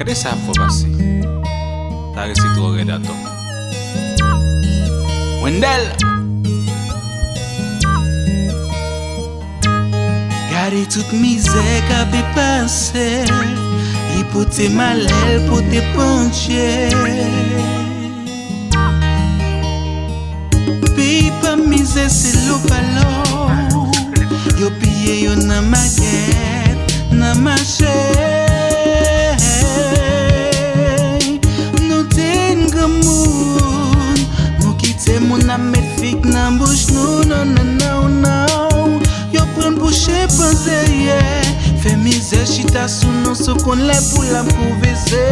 Kade sa fò pase? Ta resi droge dato. Wendell! Gade tout misè ka be pase, li pote malel pote panche. Pi pa misè se lo palo, yo piye yo nan maget, nan mache. Nou ten gamoun, nou kite moun amet fik nan bouch nou, non. Yo pren bouche panze ye, fe misè chita sou nou so kon le pou la pouveze.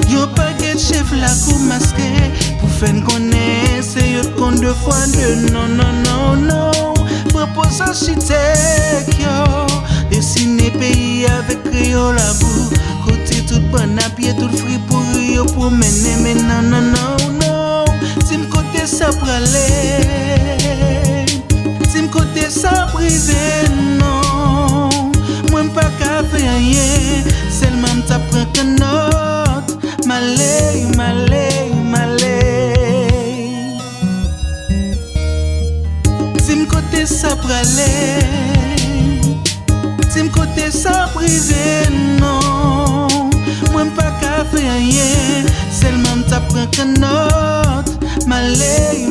Yo paget chef la kou maske, pou fen konen se yot kon 2 fois 2, non. Proposa chitek yo, desine peyi avek kriyo la bou, kote tout ban apye, tout fri pou yo pou mene, men non. Tim kote sa prale, tim kote sa prive, non. Mwen pa ka fe anye, selman ta pren ke not, maley. Tim kote sa prale, tim kote sa prive, non. Mwen pa ka fe anye, selman ta pren ke not, maley.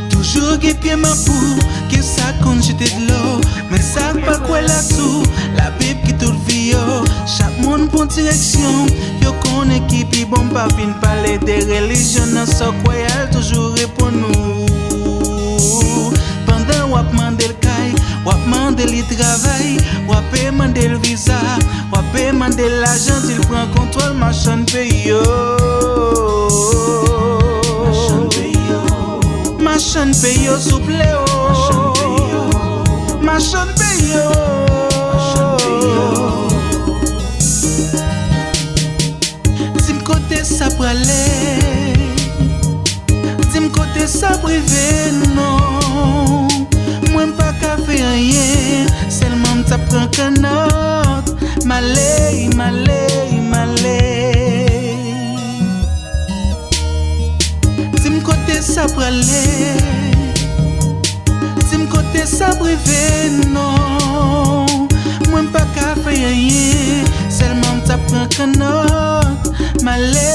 Toujou ge pye mapou, ke sa kon jete d'lo, men sak pa kwe la sou, la bib ki tout vi yo. Chak moun pon direksyon, yo kon ekipi bon pa fin pale de religion, nan so kwayal toujou repon nou. Pandan wap mandel kay, wap mandel li travay, wap mandel visa, wap mandel l'ajan, il pran kontrol machan peyo. Machan peyo souple yo, machan peyo. Tim kote sa prale, tim kote sa prive, non. Mwen pa ka fe anye, selman ta pren ke not, maley. Tim kote sa prale, tim kote sa prive, non. Mwen pa ka fe anye, selman ta pren ke not, maley.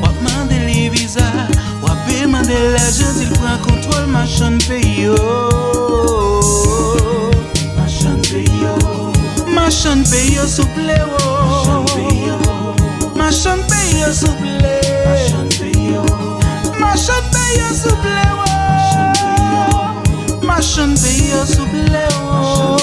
Wap mandel li visa, wap mandel l'ajan, il pran kontrol machan peyo. Machan peyo souple yo, machan peyo souple. Machan peyo souple yo, machan peyo souple yo.